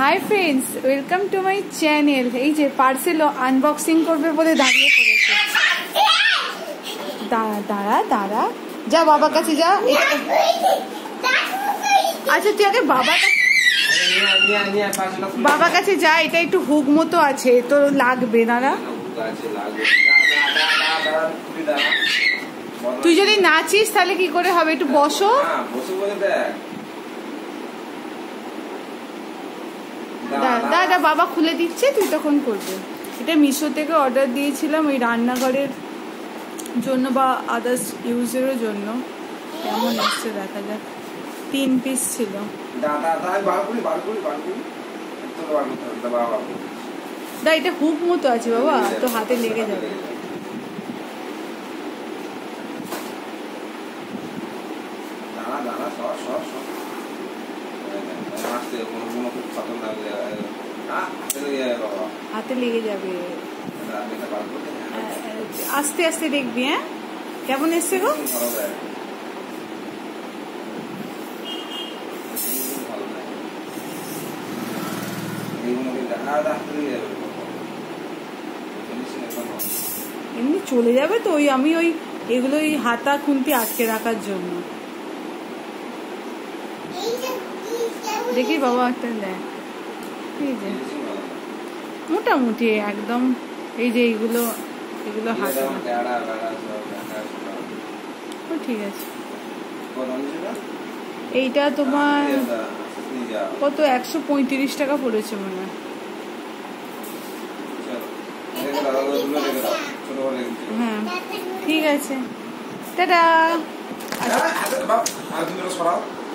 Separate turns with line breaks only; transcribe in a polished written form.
Hi friends, welcome to my channel. এই যে parcel unboxing করবে বলে দাঁড়িয়ে পড়েছে। দাঁড়া দাঁড়া দাঁড়া, যা বাবার কাছে যা। আচ্ছা তুই আগে বাবার কাছে যা, এটা একটু হুক মতো আছে তো লাগবে। দাঁড়া, তুই যদি নাচিস তাহলে কি করে হবে? একটু বসো। দাদা বাবা খুলে দিচ্ছে, তুই তখন করবে। এটা মিশো থেকে অর্ডার দিয়েছিলাম ওই রান্নাঘরের জন্য বা আদার্স ইউজেরও জন্য। কেমন এসছে দেখা যাক। 3 পিস ছিল। দা এটা হুক মতো আছে বাবা, তো হাতে লেগে যাবে। হাতে লেগে যাবে, আস্তে আস্তে দেখবি। হ্যাঁ, কেমন এসছে গো? এমনি চলে যাবে তো। ওই আমি ওই এগুলো ওই হাতা খুন্তি আটকে রাখার জন্য। দেখি বাবা একটা দেখ, এই যে মোটামুটি একদম। এই যে এইগুলো হাতা, ঠিক আছে। এইটা তোমার কত? 135 টাকা পড়েছে মনে হয়। হ্যাঁ ঠিক আছে, টাটা।